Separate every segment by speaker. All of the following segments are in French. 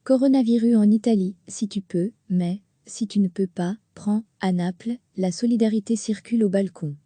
Speaker 1: Coronavirus en Italie, si tu peux, mais, si tu ne peux pas, prends, à Naples, la solidarité circule au balcon.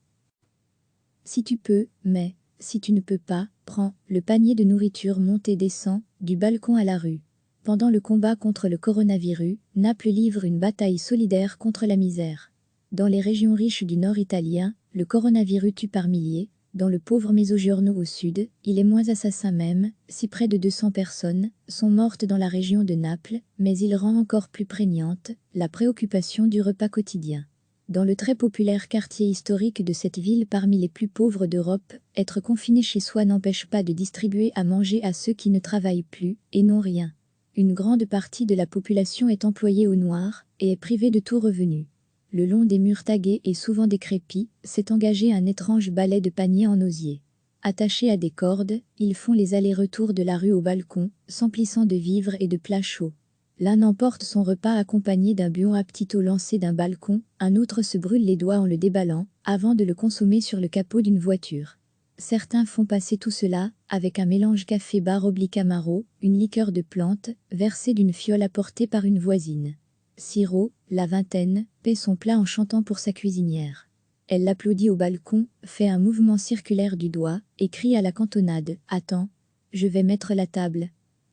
Speaker 1: Si tu peux, mais, si tu ne peux pas, prends, le panier de nourriture monte et descend, du balcon à la rue. Pendant le combat contre le coronavirus, Naples livre une bataille solidaire contre la misère. Dans les régions riches du nord italien, le coronavirus tue par milliers. Dans le pauvre Mezzogiorno au sud, il est moins assassin même, si près de 200 personnes sont mortes dans la région de Naples, mais il rend encore plus prégnante la préoccupation du repas quotidien. Dans le très populaire quartier historique de cette ville parmi les plus pauvres d'Europe, être confiné chez soi n'empêche pas de distribuer à manger à ceux qui ne travaillent plus et n'ont rien. Une grande partie de la population est employée au noir et est privée de tout revenu. Le long des murs tagués et souvent décrépits, s'est engagé un étrange balai de paniers en osier. Attachés à des cordes, ils font les allers-retours de la rue au balcon, s'emplissant de vivres et de plats chauds. L'un emporte son repas accompagné d'un buon appetito lancé d'un balcon, un autre se brûle les doigts en le déballant, avant de le consommer sur le capot d'une voiture. Certains font passer tout cela, avec un mélange café-bar-oblique-amaro, une liqueur de plante, versée d'une fiole apportée par une voisine. Siro, la vingtaine, paie son plat en chantant pour sa cuisinière. Elle l'applaudit au balcon, fait un mouvement circulaire du doigt, et crie à la cantonade « Attends, je vais mettre la table.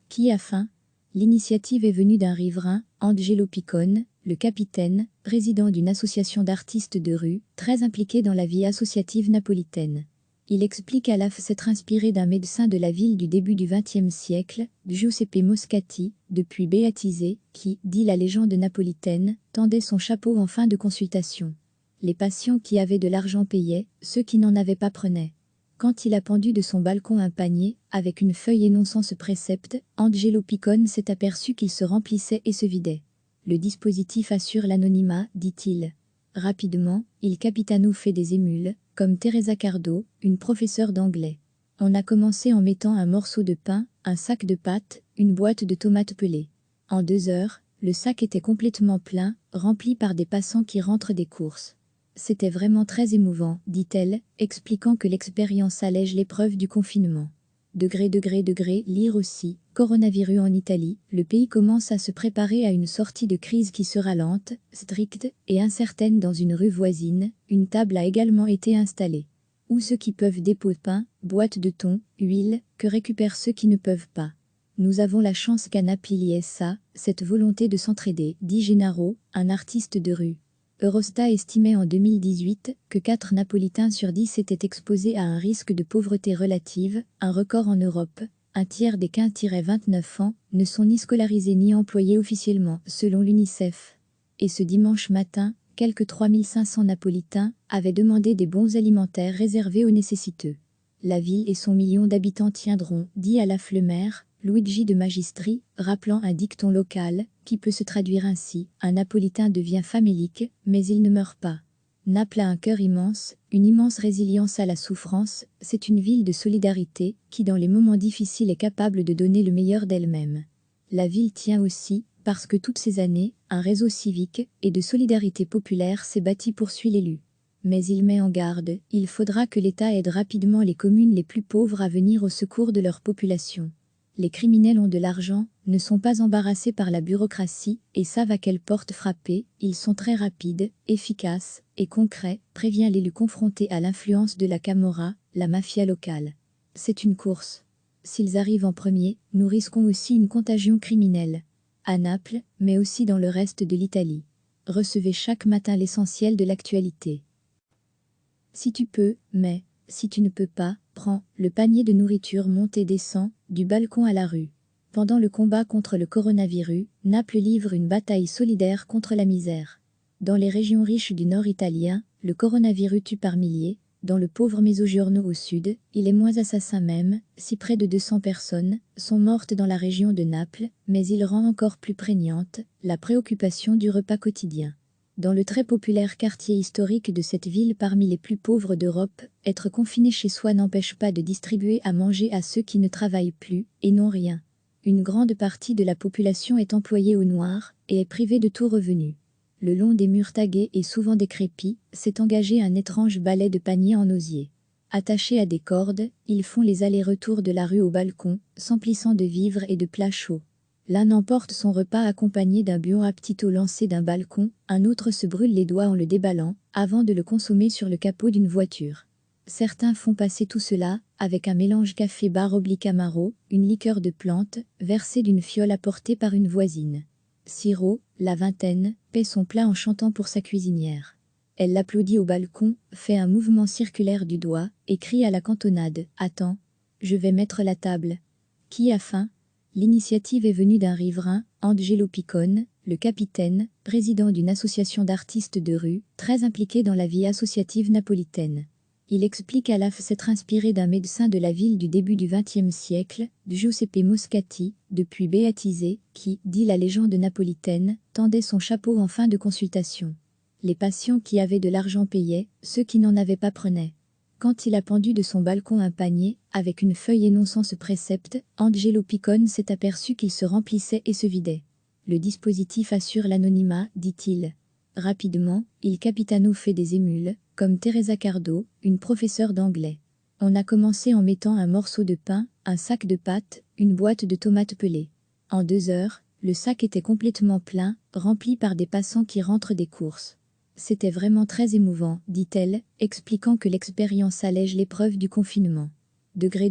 Speaker 1: Qui a faim ?» L'initiative est venue d'un riverain, Angelo Piccone, le capitaine, président d'une association d'artistes de rue, très impliqué dans la vie associative napolitaine. Il explique à l'AF s'être inspiré d'un médecin de la ville du début du XXe siècle, Giuseppe Moscati, depuis béatisé, qui, dit la légende napolitaine, tendait son chapeau en fin de consultation. Les patients qui avaient de l'argent payaient, ceux qui n'en avaient pas prenaient. Quand il a pendu de son balcon un panier, avec une feuille énonçant ce précepte, Angelo Piccone s'est aperçu qu'il se remplissait et se vidait. Le dispositif assure l'anonymat, dit-il. Rapidement, il capitano fait des émules, comme Teresa Cardo, une professeure d'anglais. On a commencé en mettant un morceau de pain, un sac de pâtes, une boîte de tomates pelées. En 2 heures, le sac était complètement plein, rempli par des passants qui rentrent des courses. C'était vraiment très émouvant, dit-elle, expliquant que l'expérience allège l'épreuve du confinement. Degré, lire aussi, coronavirus en Italie, le pays commence à se préparer à une sortie de crise qui sera lente, stricte et incertaine dans une rue voisine, une table a également été installée. Où ceux qui peuvent dépôt de pain, boîte de thon, huile, que récupèrent ceux qui ne peuvent pas. Nous avons la chance qu'à Naples il y ait ça, cette volonté de s'entraider, dit Gennaro, un artiste de rue. Eurostat estimait en 2018 que 4 Napolitains sur 10 étaient exposés à un risque de pauvreté relative, un record en Europe. Un tiers des 15-29 ans ne sont ni scolarisés ni employés officiellement, selon l'UNICEF. Et ce dimanche matin, quelques 3500 Napolitains avaient demandé des bons alimentaires réservés aux nécessiteux. La ville et son million d'habitants tiendront, dit à la Flemaire, Luigi de Magistri, rappelant un dicton local, qui peut se traduire ainsi, un Napolitain devient famélique, mais il ne meurt pas. Naples a un cœur immense, une immense résilience à la souffrance, c'est une ville de solidarité, qui dans les moments difficiles est capable de donner le meilleur d'elle-même. La ville tient aussi, parce que toutes ces années, un réseau civique et de solidarité populaire s'est bâti, poursuit l'élu. Mais il met en garde, il faudra que l'État aide rapidement les communes les plus pauvres à venir au secours de leur population. Les criminels ont de l'argent, ne sont pas embarrassés par la bureaucratie et savent à quelle porte frapper, ils sont très rapides, efficaces et concrets, prévient l'élu confronté à l'influence de la Camorra, la mafia locale. C'est une course. S'ils arrivent en premier, nous risquons aussi une contagion criminelle. À Naples, mais aussi dans le reste de l'Italie. Recevez chaque matin l'essentiel de l'actualité. Si tu peux, mais, si tu ne peux pas, prends, le panier de nourriture monte et descend, du balcon à la rue. Pendant le combat contre le coronavirus, Naples livre une bataille solidaire contre la misère. Dans les régions riches du nord italien, le coronavirus tue par milliers. Dans le pauvre Mezzogiorno au sud, il est moins assassin même, si près de 200 personnes sont mortes dans la région de Naples, mais il rend encore plus prégnante la préoccupation du repas quotidien. Dans le très populaire quartier historique de cette ville parmi les plus pauvres d'Europe, être confiné chez soi n'empêche pas de distribuer à manger à ceux qui ne travaillent plus et n'ont rien. Une grande partie de la population est employée au noir et est privée de tout revenu. Le long des murs tagués et souvent décrépits, s'est engagé un étrange balai de paniers en osier. Attachés à des cordes, ils font les allers-retours de la rue au balcon, s'emplissant de vivres et de plats chauds. L'un emporte son repas accompagné d'un buon appetito lancé d'un balcon, un autre se brûle les doigts en le déballant, avant de le consommer sur le capot d'une voiture. Certains font passer tout cela, avec un mélange café bar oblique amaro, une liqueur de plante, versée d'une fiole apportée par une voisine. Siro, la vingtaine, paie son plat en chantant pour sa cuisinière. Elle l'applaudit au balcon, fait un mouvement circulaire du doigt, et crie à la cantonade « Attends, je vais mettre la table. Qui a faim ?» L'initiative est venue d'un riverain, Angelo Piccone, le capitaine, président d'une association d'artistes de rue, très impliqué dans la vie associative napolitaine. Il explique à l'AF s'être inspiré d'un médecin de la ville du début du XXe siècle, Giuseppe Moscati, depuis béatisé, qui, dit la légende napolitaine, tendait son chapeau en fin de consultation. Les patients qui avaient de l'argent payaient, ceux qui n'en avaient pas prenaient. Quand il a pendu de son balcon un panier, avec une feuille énonçant ce précepte, Angelo Piccone s'est aperçu qu'il se remplissait et se vidait. Le dispositif assure l'anonymat, dit-il. Rapidement, il capitano fait des émules, comme Teresa Cardo, une professeure d'anglais. On a commencé en mettant un morceau de pain, un sac de pâtes, une boîte de tomates pelées. En 2 heures, le sac était complètement plein, rempli par des passants qui rentrent des courses. C'était vraiment très émouvant, dit-elle, expliquant que l'expérience allège l'épreuve du confinement. Degré,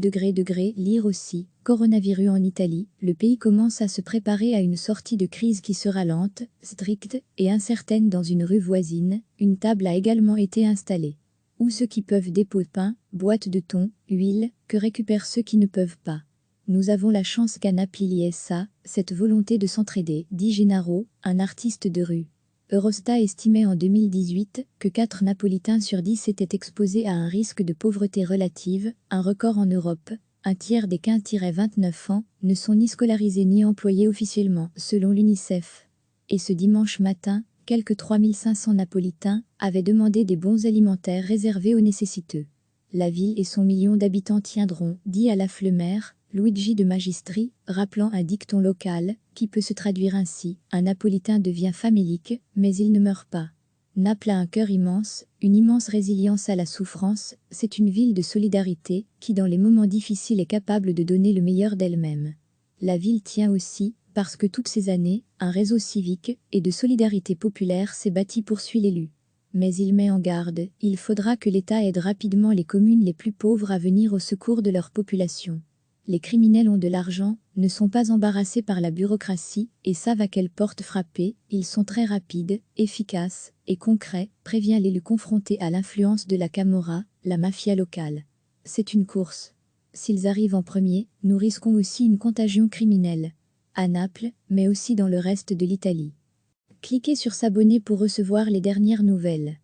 Speaker 1: lire aussi, coronavirus en Italie, le pays commence à se préparer à une sortie de crise qui sera lente, stricte et incertaine dans une rue voisine, une table a également été installée. Où ceux qui peuvent dépôt de pain, boîte de thon, huile, que récupèrent ceux qui ne peuvent pas. Nous avons la chance qu'à Naples il y ait ça, cette volonté de s'entraider, dit Gennaro, un artiste de rue. Eurostat estimait en 2018 que 4 Napolitains sur 10 étaient exposés à un risque de pauvreté relative, un record en Europe. Un tiers des 15-29 ans ne sont ni scolarisés ni employés officiellement, selon l'UNICEF. Et ce dimanche matin, quelques 3500 Napolitains avaient demandé des bons alimentaires réservés aux nécessiteux. La ville et son million d'habitants tiendront, dit à la Flemaire, Luigi de Magistri, rappelant un dicton local, qui peut se traduire ainsi, un Napolitain devient famélique, mais il ne meurt pas. Naples a un cœur immense, une immense résilience à la souffrance, c'est une ville de solidarité, qui dans les moments difficiles est capable de donner le meilleur d'elle-même. La ville tient aussi, parce que toutes ces années, un réseau civique et de solidarité populaire s'est bâti, poursuit l'élu. Mais il met en garde, il faudra que l'État aide rapidement les communes les plus pauvres à venir au secours de leur population. Les criminels ont de l'argent, ne sont pas embarrassés par la bureaucratie et savent à quelle porte frapper, ils sont très rapides, efficaces et concrets, prévient l'élu confronté à l'influence de la Camorra, la mafia locale. C'est une course. S'ils arrivent en premier, nous risquons aussi une contagion criminelle. À Naples, mais aussi dans le reste de l'Italie. Cliquez sur s'abonner pour recevoir les dernières nouvelles.